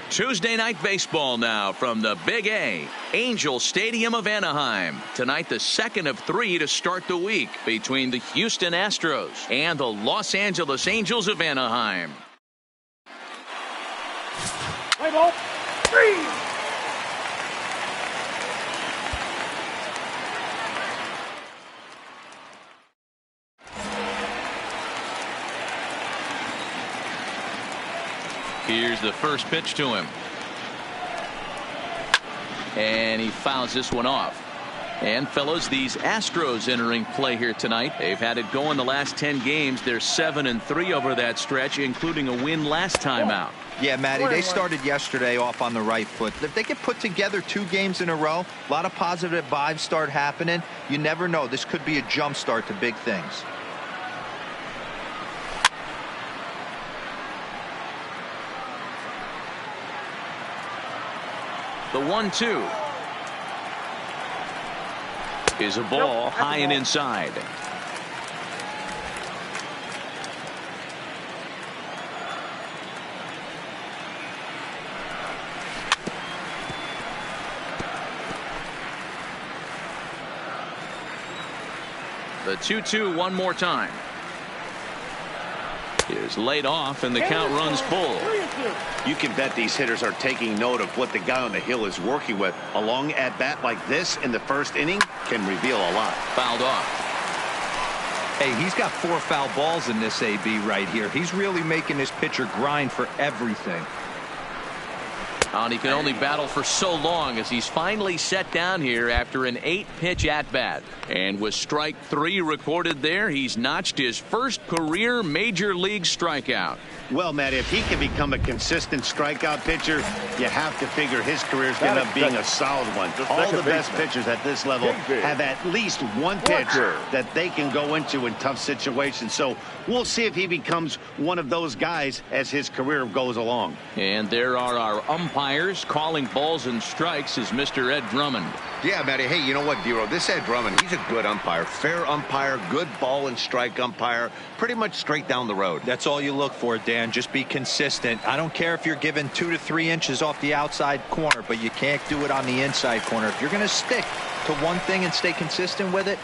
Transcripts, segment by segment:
Tuesday night baseball now from the Big A, Angel Stadium of Anaheim. Tonight, the second of 3 to start the week between the Houston Astros and the Los Angeles Angels of Anaheim. Play ball. 3. Here's the first pitch to him. And he fouls this one off. And fellas, these Astros entering play here tonight. They've had it going the last 10 games. They're 7-3 over that stretch, including a win last time out. Yeah, Matty, they started yesterday off on the right foot. If they get put together 2 games in a row, a lot of positive vibes start happening. You never know. This could be a jump start to big things. The 1-2 is a ball high and inside. The 2-2 one more time. Is laid off and the count runs full. You can bet these hitters are taking note of what the guy on the hill is working with. A long at bat like this in the first inning can reveal a lot. Fouled off. Hey, he's got 4 foul balls in this AB right here. He's really making this pitcher grind for everything. And he can only battle for so long as he's finally set down here after an 8-pitch at-bat. And with strike 3 recorded there, he's notched his first career major league strikeout. Well, Matt, if he can become a consistent strikeout pitcher, you have to figure his career is going to be a solid one. All the best pitchers at this level have at least one pitch that they can go into in tough situations. So we'll see if he becomes one of those guys as his career goes along. And there are our umpires calling balls and strikes is Mr. Ed Drummond. Yeah, Matty. Hey, you know what, Dero? This Ed Drummond, he's a good umpire. Fair umpire, good ball and strike umpire. Pretty much straight down the road. That's all you look for, Dan. Just be consistent. I don't care if you're given 2 to 3 inches off the outside corner, but you can't do it on the inside corner. If you're going to stick to one thing and stay consistent with it,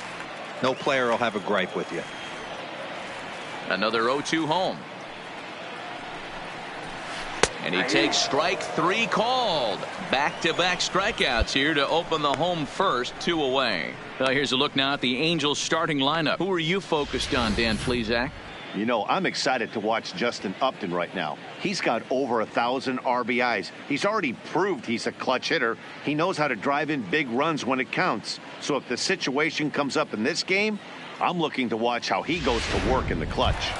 no player will have a gripe with you. Another 0-2 home. And he takes strike 3 called. Back-to-back strikeouts here to open the home first, 2 away. Well, here's a look now at the Angels starting lineup. Who are you focused on, Dan Plesac? You know, I'm excited to watch Justin Upton right now. He's got over 1,000 RBIs. He's already proved he's a clutch hitter. He knows how to drive in big runs when it counts. So if the situation comes up in this game, I'm looking to watch how he goes to work in the clutch.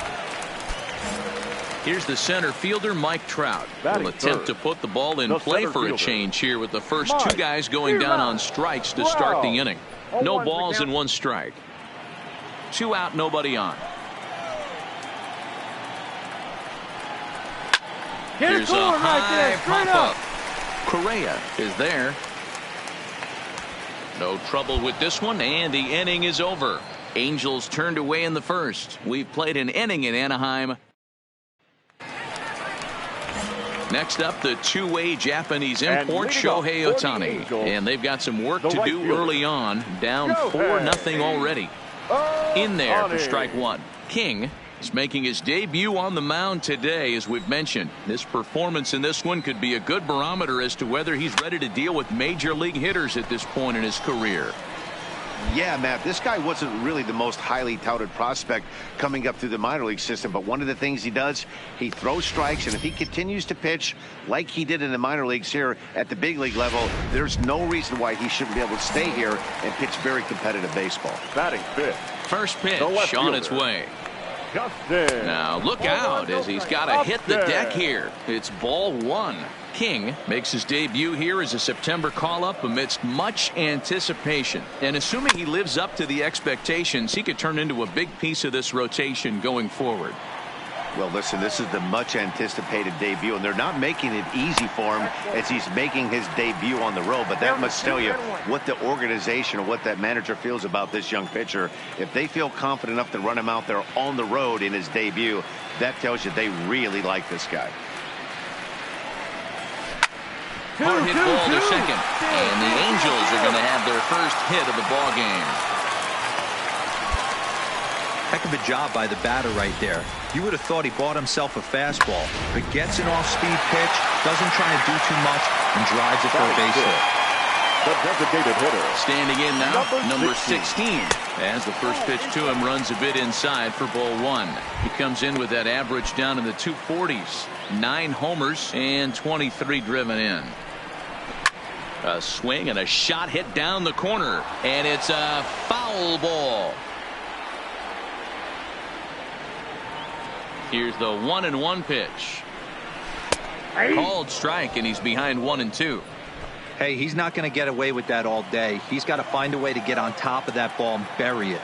Here's the center fielder, Mike Trout. Will attempt to put the ball in play for a change here with the first 2 guys going down on strikes to start the inning. No balls and 1 strike. 2 out, nobody on. Here's a high pop-up. Correa is there. No trouble with this one, and the inning is over. Angels turned away in the first. We've played an inning in Anaheim. Next up, the 2-way Japanese import, Shohei Ohtani. And they've got some work to do early on. Down 4-0 already. In there for strike 1. King is making his debut on the mound today, as we've mentioned. This performance in this one could be a good barometer as to whether he's ready to deal with major league hitters at this point in his career. Yeah, Matt, this guy wasn't really the most highly touted prospect coming up through the minor league system, but one of the things he does, he throws strikes, and if he continues to pitch like he did in the minor leagues here at the big league level, there's no reason why he shouldn't be able to stay here and pitch very competitive baseball. Batting fifth. First pitch on its way. Now look out as he's got to hit the deck here. It's ball 1. King makes his debut here as a September call-up amidst much anticipation. And assuming he lives up to the expectations, he could turn into a big piece of this rotation going forward. Well, listen, this is the much-anticipated debut, and they're not making it easy for him as he's making his debut on the road. But that must tell you what the organization or what that manager feels about this young pitcher. If they feel confident enough to run him out there on the road in his debut, that tells you they really like this guy. Hard hit ball to second. And the Angels are going to have their first hit of the ball game. Heck of a job by the batter right there. You would have thought he bought himself a fastball, but gets an off-speed pitch, doesn't try to do too much, and drives it for a base hit. The designated hitter. Standing in now, number 16. As the first pitch to him runs a bit inside for ball one. He comes in with that average down in the 240s. 9 homers and 23 driven in. A swing and a shot hit down the corner. And it's a foul ball. Here's the 1-1 pitch. Called strike, and he's behind 1-2. Hey, he's not going to get away with that all day. He's got to find a way to get on top of that ball and bury it.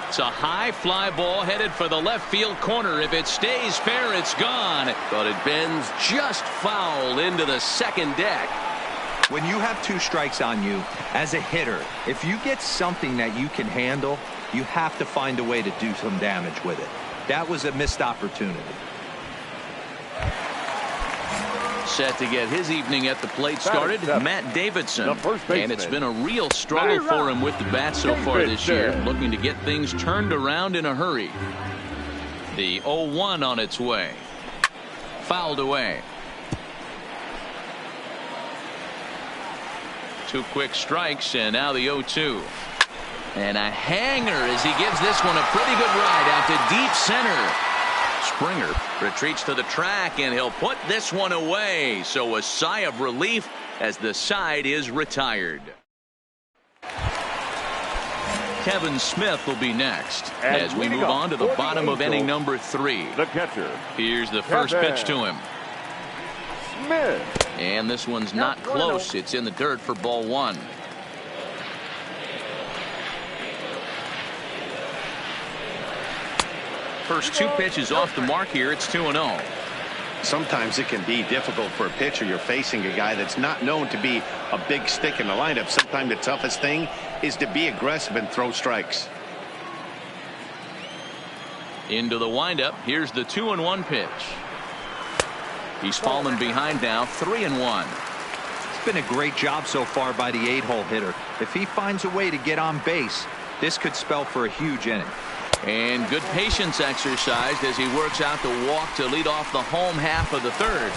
It's a high fly ball headed for the left field corner. If it stays fair, it's gone. But it bends just foul into the second deck. When you have 2 strikes on you, as a hitter, if you get something that you can handle, you have to find a way to do some damage with it. That was a missed opportunity. Set to get his evening at the plate started, Matt Davidson. And it's been a real struggle for him with the bat so far this year, looking to get things turned around in a hurry. The 0-1 on its way. Fouled away. 2 quick strikes, and now the 0-2. And a hanger as he gives this one a pretty good ride out to deep center. Springer retreats to the track, and he'll put this one away. So a sigh of relief as the side is retired. Kevin Smith will be next as we move on to the bottom of inning number 3. The catcher. Here's the first pitch to him. Smith. And this one's not close. It's in the dirt for ball 1. First 2 pitches off the mark here. It's 2-0. Sometimes it can be difficult for a pitcher. You're facing a guy that's not known to be a big stick in the lineup. Sometimes the toughest thing is to be aggressive and throw strikes. Into the windup. Here's the 2-1 pitch. He's fallen behind now, 3-1. It's been a great job so far by the 8-hole hitter. If he finds a way to get on base, this could spell for a huge inning. And good patience exercised as he works out the walk to lead off the home half of the 3rd.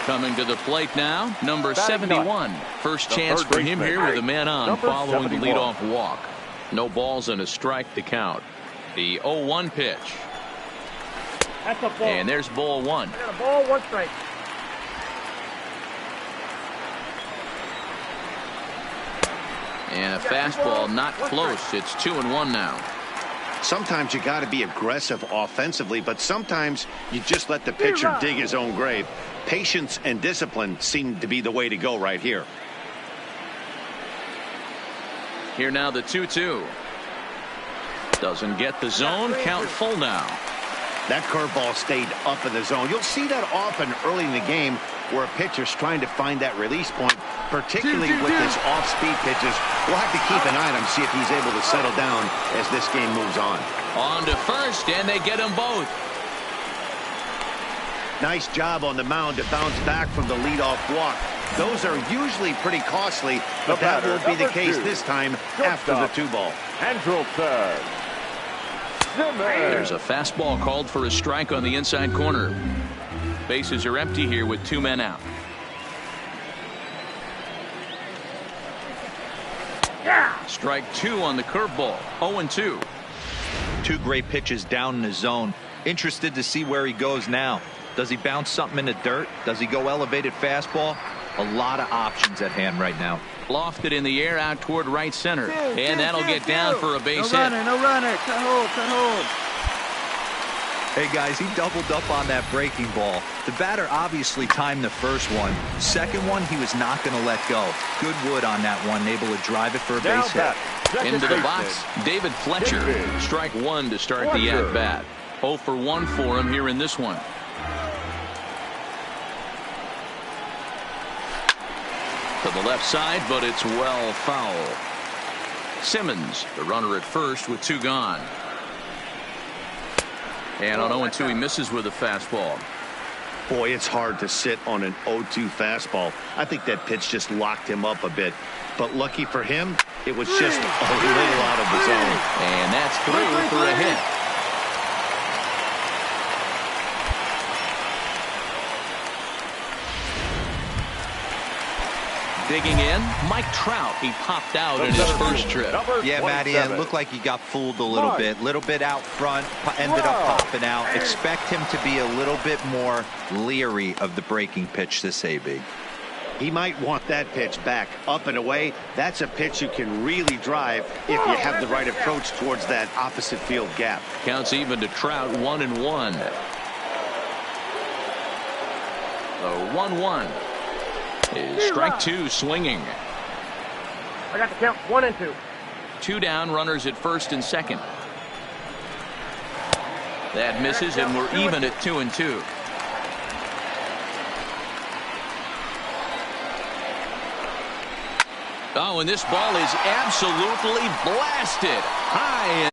Coming to the plate now, number 71. First chance for him here with a man on following the leadoff walk. No balls and a strike to count. The 0-1 pitch. That's a ball. And there's ball 1. A ball, 1 strike. And a fastball not close. It's 2-1 now. Sometimes you got to be aggressive offensively, but sometimes you just let the pitcher dig his own grave. Patience and discipline seem to be the way to go right here. Here now the 2-2. Doesn't get the zone. Count full now. That curveball stayed up in the zone. You'll see that often early in the game where a pitcher's trying to find that release point, particularly with his off-speed pitches. We'll have to keep an eye on him, see if he's able to settle down as this game moves on. On to first, and they get them both. Nice job on the mound to bounce back from the leadoff walk. Those are usually pretty costly, but that won't be the case this time after the 2-ball. Andrelton. There's a fastball called for a strike on the inside corner. Bases are empty here with 2 men out. Strike 2 on the curveball. 0-2. 2 great pitches down in the zone. Interested to see where he goes now. Does he bounce something in the dirt? Does he go elevated fastball? A lot of options at hand right now. Lofted in the air out toward right center. And that'll get down for a base hit. No runner. Cut hold. Hey guys, he doubled up on that breaking ball. The batter obviously timed the first one. Second one, he was not going to let go. Good wood on that one, able to drive it for a base hit. Into the box, David Fletcher. Strike 1 to start the at-bat. 0 for 1 for him here in this one. To the left side, but it's well foul. Simmons, the runner at first with 2 gone. And on 0-2, he misses with a fastball. Boy, it's hard to sit on an 0-2 fastball. I think that pitch just locked him up a bit. But lucky for him, it was just a little out of the zone. And that's through for a hit. Digging in, Mike Trout. He popped out in his first trip. Yeah, Matty, it looked like he got fooled a little bit out front, ended up popping out. Expect him to be a little bit more leery of the breaking pitch this AB. He might want that pitch back, up and away. That's a pitch you can really drive if you have the right approach towards that opposite field gap. Counts even to Trout, 1-1. The 1-1. Is strike two swinging. I got the count 1 and 2. 2 down, runners at first and second. That misses, and we're even at 2-2. Oh, and this ball is absolutely blasted high